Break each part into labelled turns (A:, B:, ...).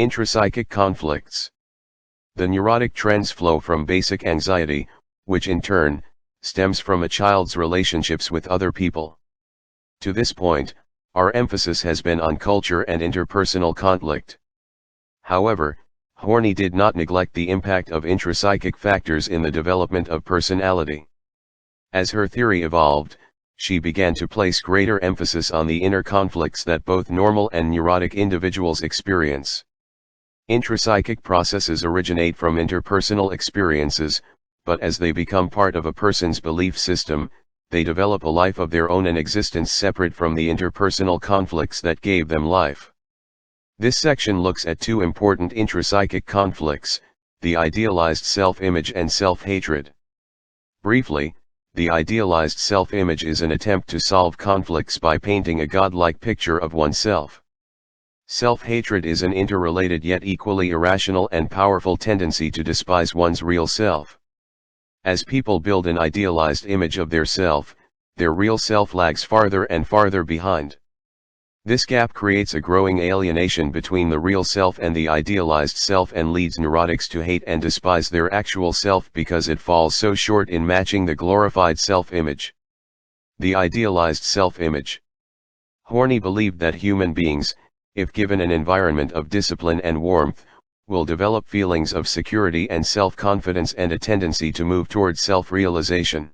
A: Intrapsychic conflicts. The neurotic trends flow from basic anxiety, which in turn stems from a child's relationships with other people. To this point, our emphasis has been on culture and interpersonal conflict. However, Horney did not neglect the impact of intrapsychic factors in the development of personality. As her theory evolved, she began to place greater emphasis on the inner conflicts that both normal and neurotic individuals experience. Intrapsychic processes originate from interpersonal experiences, but as they become part of a person's belief system, they develop a life of their own and existence separate from the interpersonal conflicts that gave them life. This section looks at two important intrapsychic conflicts, the idealized self-image and self-hatred. Briefly, the idealized self-image is an attempt to solve conflicts by painting a godlike picture of oneself. Self-hatred is an interrelated yet equally irrational and powerful tendency to despise one's real self. As people build an idealized image of their self, their real self lags farther and farther behind. This gap creates a growing alienation between the real self and the idealized self and leads neurotics to hate and despise their actual self because it falls so short in matching the glorified self-image. The idealized self-image. Horney believed that human beings, if given an environment of discipline and warmth, will develop feelings of security and self-confidence and a tendency to move towards self-realization.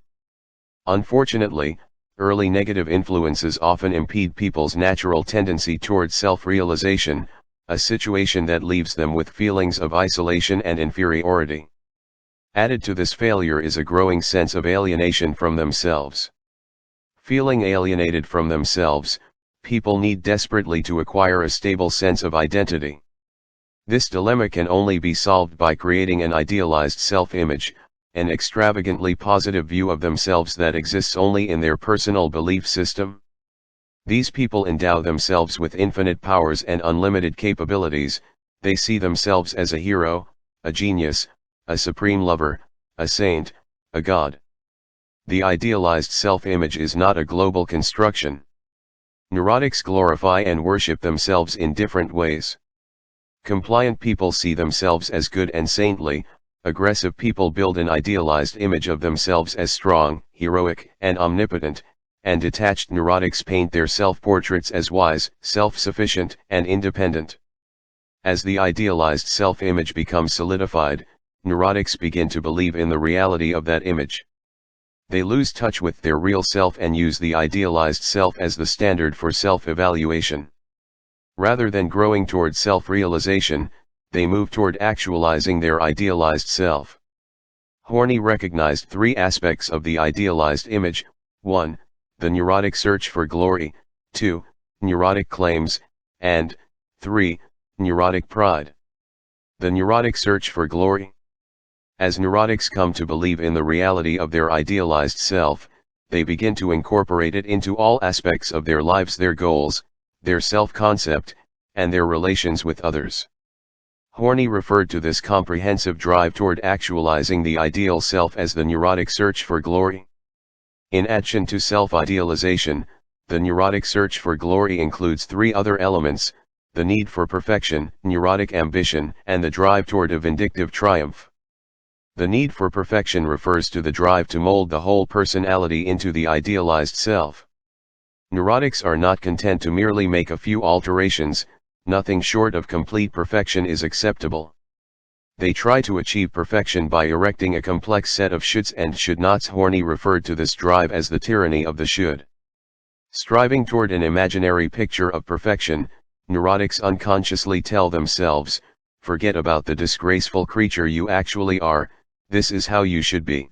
A: Unfortunately, early negative influences often impede people's natural tendency towards self-realization, a situation that leaves them with feelings of isolation and inferiority. Added to this failure is a growing sense of alienation from themselves. Feeling alienated from themselves, people need desperately to acquire a stable sense of identity. This dilemma can only be solved by creating an idealized self-image, an extravagantly positive view of themselves that exists only in their personal belief system. These people endow themselves with infinite powers and unlimited capabilities. They see themselves as a hero, a genius, a supreme lover, a saint, a god. The idealized self-image is not a global construction. Neurotics glorify and worship themselves in different ways. Compliant people see themselves as good and saintly. Aggressive people build an idealized image of themselves as strong, heroic, and omnipotent, and detached neurotics paint their self-portraits as wise, self-sufficient, and independent. As the idealized self-image becomes solidified, neurotics begin to believe in the reality of that image. They lose touch with their real self and use the idealized self as the standard for self-evaluation. Rather than growing toward self-realization, they move toward actualizing their idealized self. Horney recognized three aspects of the idealized image: 1. The neurotic search for glory, 2. Neurotic claims, and 3. Neurotic pride. The neurotic search for glory. As neurotics come to believe in the reality of their idealized self, they begin to incorporate it into all aspects of their lives, their goals, their self-concept, and their relations with others. Horney referred to this comprehensive drive toward actualizing the ideal self as the neurotic search for glory. In addition to self-idealization, the neurotic search for glory includes three other elements: the need for perfection, neurotic ambition, and the drive toward a vindictive triumph. The need for perfection refers to the drive to mold the whole personality into the idealized self. Neurotics are not content to merely make a few alterations. Nothing short of complete perfection is acceptable. They try to achieve perfection by erecting a complex set of shoulds and should nots. Horney referred to this drive as the tyranny of the should. Striving toward an imaginary picture of perfection, neurotics unconsciously tell themselves, "Forget about the disgraceful creature you actually are, this is how you should be."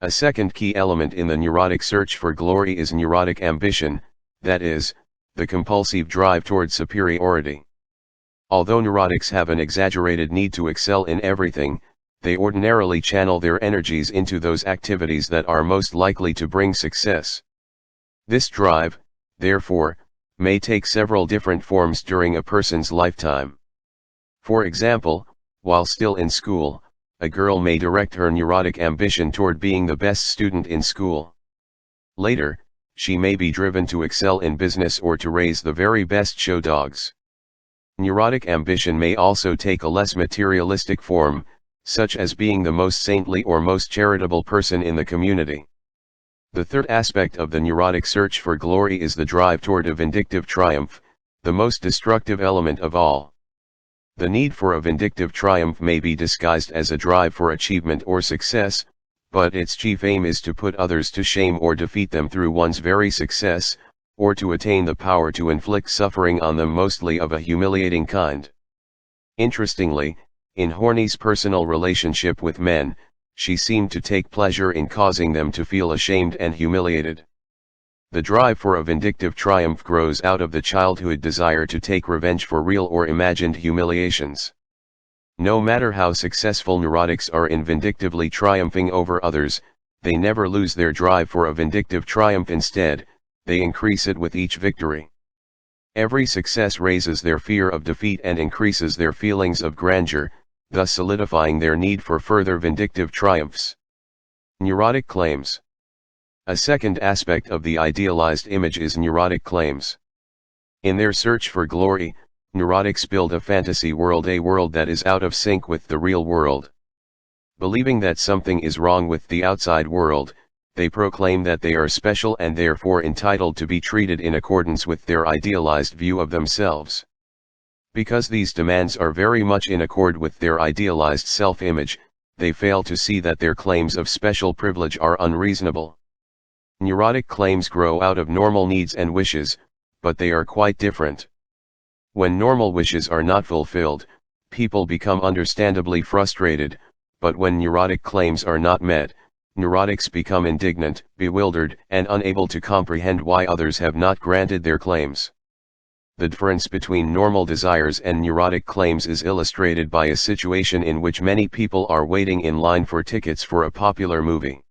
A: A second key element in the neurotic search for glory is neurotic ambition, that is, the compulsive drive toward superiority. Although neurotics have an exaggerated need to excel in everything, they ordinarily channel their energies into those activities that are most likely to bring success. This drive, therefore, may take several different forms during a person's lifetime. For example, while still in school, a girl may direct her neurotic ambition toward being the best student in school. Later, she may be driven to excel in business or to raise the very best show dogs. Neurotic ambition may also take a less materialistic form, such as being the most saintly or most charitable person in the community. The third aspect of the neurotic search for glory is the drive toward a vindictive triumph, the most destructive element of all. The need for a vindictive triumph may be disguised as a drive for achievement or success, but its chief aim is to put others to shame or defeat them through one's very success, or to attain the power to inflict suffering on them, mostly of a humiliating kind. Interestingly, in Horney's personal relationship with men, she seemed to take pleasure in causing them to feel ashamed and humiliated. The drive for a vindictive triumph grows out of the childhood desire to take revenge for real or imagined humiliations. No matter how successful neurotics are in vindictively triumphing over others, they never lose their drive for a vindictive triumph. Instead, they increase it with each victory. Every success raises their fear of defeat and increases their feelings of grandeur, thus solidifying their need for further vindictive triumphs. Neurotic claims. A second aspect of the idealized image is neurotic claims. In their search for glory, neurotics build a fantasy world, a world that is out of sync with the real world. Believing that something is wrong with the outside world, they proclaim that they are special and therefore entitled to be treated in accordance with their idealized view of themselves. Because these demands are very much in accord with their idealized self-image, they fail to see that their claims of special privilege are unreasonable. Neurotic claims grow out of normal needs and wishes, but they are quite different. When normal wishes are not fulfilled, people become understandably frustrated, but when neurotic claims are not met, neurotics become indignant, bewildered, and unable to comprehend why others have not granted their claims. The difference between normal desires and neurotic claims is illustrated by a situation in which many people are waiting in line for tickets for a popular movie.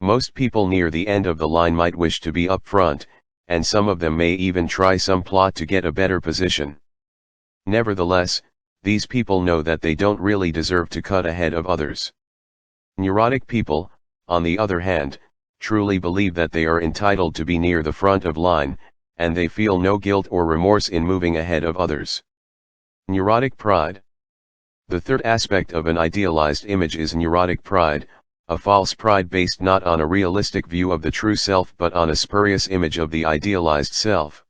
A: Most people near the end of the line might wish to be up front, and some of them may even try some plot to get a better position. Nevertheless, these people know that they don't really deserve to cut ahead of others. Neurotic people, on the other hand, truly believe that they are entitled to be near the front of line, and they feel no guilt or remorse in moving ahead of others. Neurotic pride. The third aspect of an idealized image is neurotic pride, a false pride based not on a realistic view of the true self but on a spurious image of the idealized self.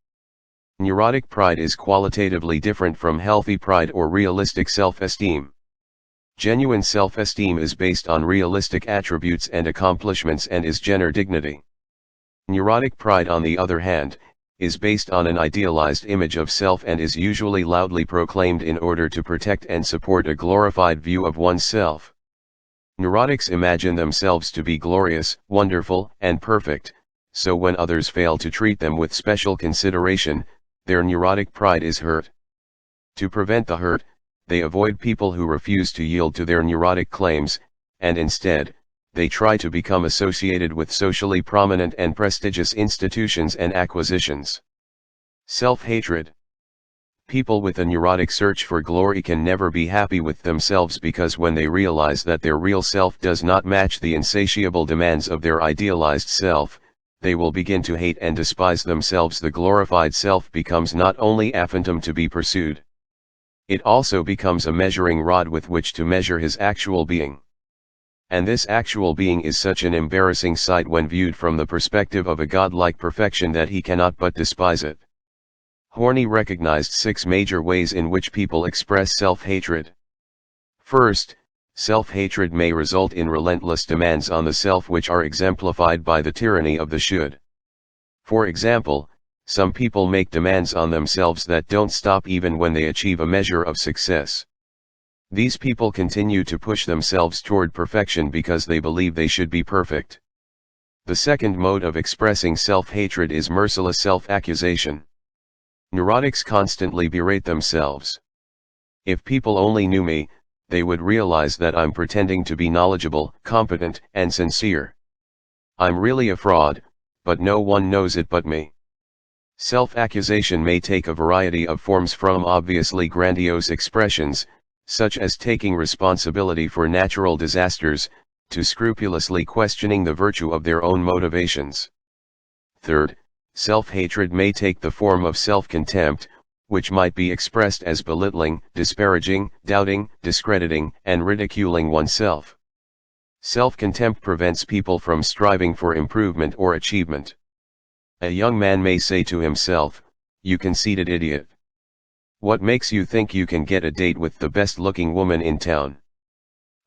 A: Neurotic pride is qualitatively different from healthy pride or realistic self-esteem. Genuine self-esteem is based on realistic attributes and accomplishments and is gender dignity. Neurotic pride, on the other hand, is based on an idealized image of self and is usually loudly proclaimed in order to protect and support a glorified view of oneself. Neurotics imagine themselves to be glorious, wonderful, and perfect, so when others fail to treat them with special consideration, their neurotic pride is hurt. To prevent the hurt, they avoid people who refuse to yield to their neurotic claims, and instead, they try to become associated with socially prominent and prestigious institutions and acquisitions. Self-hatred. People with a neurotic search for glory can never be happy with themselves because when they realize that their real self does not match the insatiable demands of their idealized self, they will begin to hate and despise themselves. The glorified self becomes not only a phantom to be pursued. It also becomes a measuring rod with which to measure his actual being. And this actual being is such an embarrassing sight when viewed from the perspective of a godlike perfection that he cannot but despise it. Horney recognized 6 major ways in which people express self-hatred. First, self-hatred may result in relentless demands on the self which are exemplified by the tyranny of the should. For example, some people make demands on themselves that don't stop even when they achieve a measure of success. These people continue to push themselves toward perfection because they believe they should be perfect. The second mode of expressing self-hatred is merciless self-accusation. Neurotics constantly berate themselves. If people only knew me, they would realize that I'm pretending to be knowledgeable, competent, and sincere. I'm really a fraud, but no one knows it but me. Self-accusation may take a variety of forms, from obviously grandiose expressions, such as taking responsibility for natural disasters, to scrupulously questioning the virtue of their own motivations. Third, self-hatred may take the form of self-contempt, which might be expressed as belittling, disparaging, doubting, discrediting, and ridiculing oneself. Self-contempt prevents people from striving for improvement or achievement. A young man may say to himself, "You conceited idiot. What makes you think you can get a date with the best-looking woman in town?"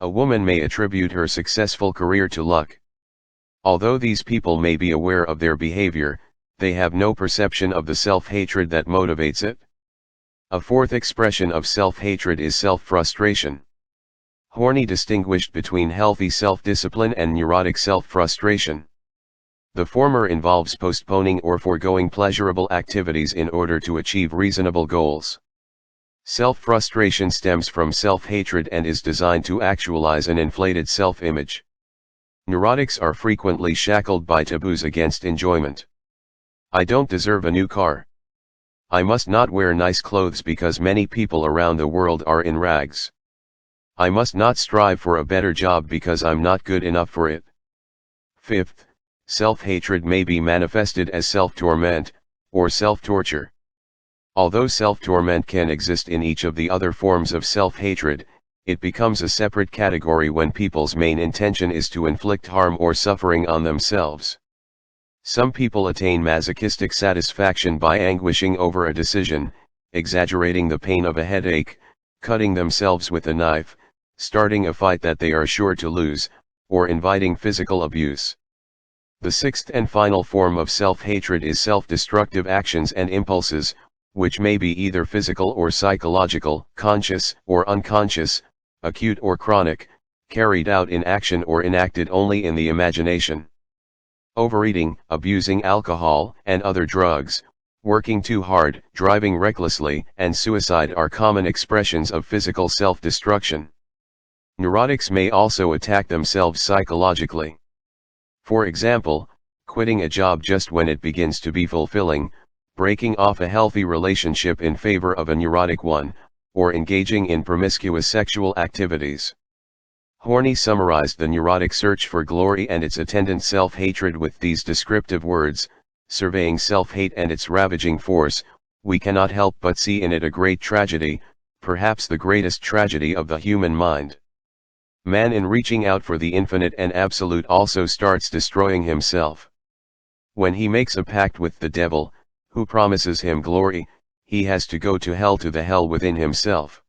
A: A woman may attribute her successful career to luck. Although these people may be aware of their behavior, they have no perception of the self-hatred that motivates it. A fourth expression of self-hatred is self-frustration. Horney distinguished between healthy self-discipline and neurotic self-frustration. The former involves postponing or foregoing pleasurable activities in order to achieve reasonable goals. Self-frustration stems from self-hatred and is designed to actualize an inflated self-image. Neurotics are frequently shackled by taboos against enjoyment. I don't deserve a new car. I must not wear nice clothes because many people around the world are in rags. I must not strive for a better job because I'm not good enough for it. Fifth, self-hatred may be manifested as self-torment, or self-torture. Although self-torment can exist in each of the other forms of self-hatred, it becomes a separate category when people's main intention is to inflict harm or suffering on themselves. Some people attain masochistic satisfaction by anguishing over a decision, exaggerating the pain of a headache, cutting themselves with a knife, starting a fight that they are sure to lose, or inviting physical abuse. The sixth and final form of self-hatred is self-destructive actions and impulses, which may be either physical or psychological, conscious or unconscious, acute or chronic, carried out in action or enacted only in the imagination. Overeating, abusing alcohol and other drugs, working too hard, driving recklessly, and suicide are common expressions of physical self-destruction. Neurotics may also attack themselves psychologically. For example, quitting a job just when it begins to be fulfilling, breaking off a healthy relationship in favor of a neurotic one, or engaging in promiscuous sexual activities. Horney summarized the neurotic search for glory and its attendant self-hatred with these descriptive words: surveying self-hate and its ravaging force, we cannot help but see in it a great tragedy, perhaps the greatest tragedy of the human mind. Man, in reaching out for the infinite and absolute, also starts destroying himself. When he makes a pact with the devil, who promises him glory, he has to go to the hell within himself.